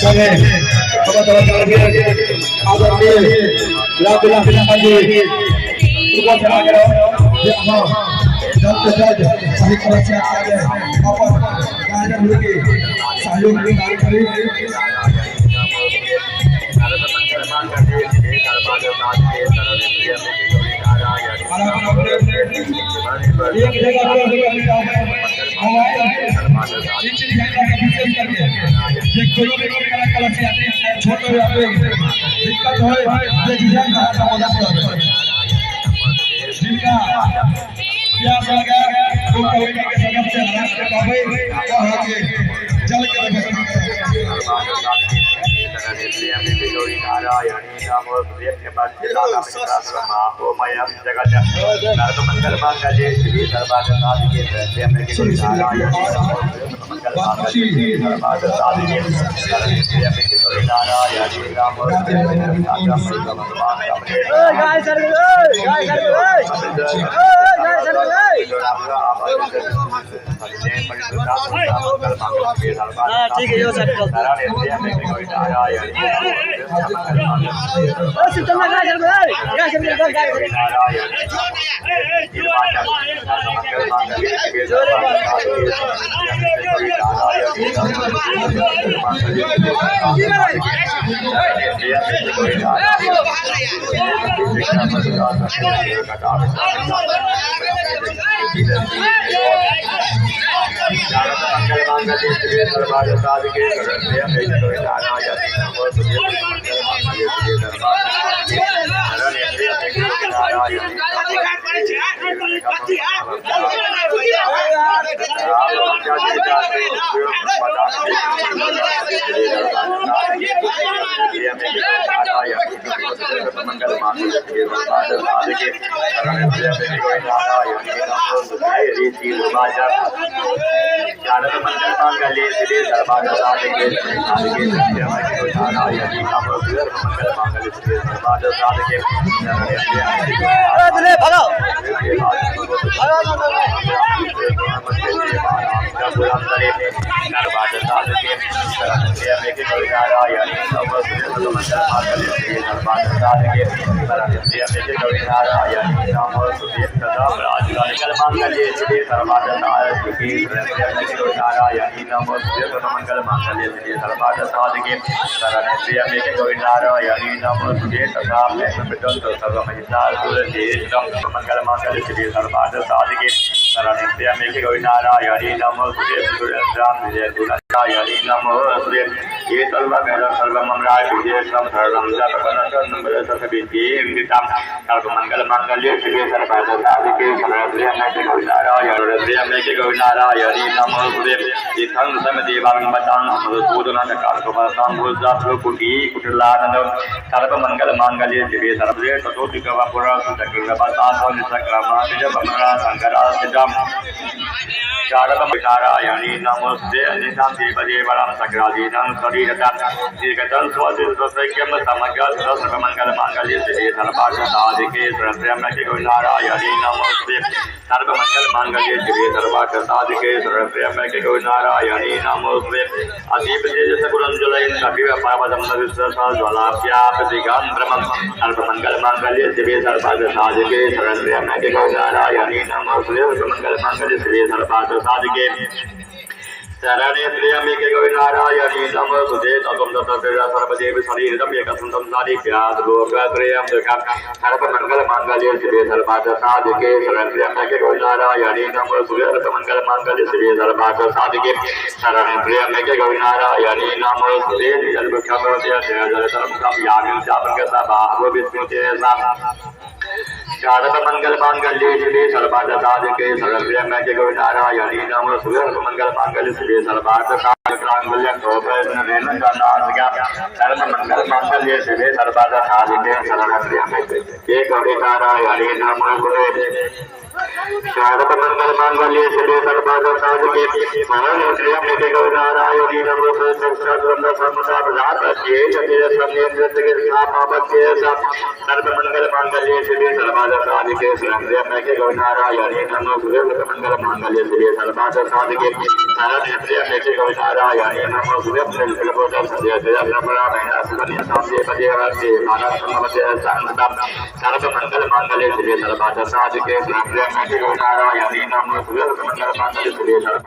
Kami teman-teman आदरणीय लाभ जी सुबह से आगे जल्द से जल्द सही तरह से आगे गार्डन के सहयोग की मांग करें। एक जगह छोटे दिक्कत हो जिनका प्यास लगा तो कमेटी के सदस्य जल ठीक है नमस्ते अनिशाम देवदेवराम सग्रादीनां शरीरदां दीर्घदं स्वदिर्घसैक्यं समग्र सर्वमंगल मांगल्ये श्री सर्वार्थ साधिके शरण्यम्बके गौरीनारायणी नमस्ते सर्वमंगल मांगल्ये श्री सर्वार्थ साधिके शरण्यम्बके गौरीनारायणी नमस्ते अदीप तेजस गुरुंजलैः कपिव पावदं विश्वासा ज्वालाभ्यापतिगांत्रमं सर्वमंगल मांगल्ये श्री सर्वार्थ साधिके शरण्यम्बके गौरीनारायणी नमस्ते सर्वमंगल मांगल्ये श्री सर्वार्थ साधिके शरण्ये त्र्यंबके गौरीनारायणी नमोस्तुते तत्त्वं तत्त्वं सर्वदेव शरीरं एकसंतं साधिक्यात् लोकत्रयं दुःखं सर्वमङ्गलमाङ्गल्ये शिवे सर्वार्थ साधिके शरण्ये गौरीनारायणी नमोस्तुते सर्वमङ्गलमाङ्गल्ये शिवे सर्वार्थ साधिके शरण्ये त्र्यंबके गौरीनारायणी नमोस्तुते जलवृक्षमोदय जलतरं यामिं चापङ्गसा बाहो विस्मृते सर्वमङ्गलमाङ्गल्ये शिवे सर्वार्थ साधिके शरण्ये गौरीनारायणी नमोस्तुते सर्वमङ्गलमाङ्गल्ये शिवे सर्वार्थ साधिके शोभेन नासिका सर्वमङ्गलमाङ्गल्ये शिवे सर्वार्थ साधिके शरण्ये गौरीनारायणी नमोस्तुते सर्वमङ्गलमाङ्गल्ये शिवे सर्वार्थ साधिके शरण्ये गौरीनारायणी नमोस्तुते सर्वमङ्गलमाङ्गल्ये शिवे सर्वार्थ साधिके शरण्ये गौरीनारायणी नमोस्तुते सर्वमङ्गलमाङ्गल्ये शिवे सर्वार्थ साधिके शरण्ये नारायणी नमो सूर्यं जलपोतं सदेशयप्रभरामेण सुखनिय साम्ये पदेवर्ते मानसमवते संगतं सर्वमङ्गलमाङ्गल्ये शिवे सर्वार्थ साधिके शरण्ये त्र्यम्बके नारायणी नमो सूर्यं मंगलमाङ्गल्ये शिवे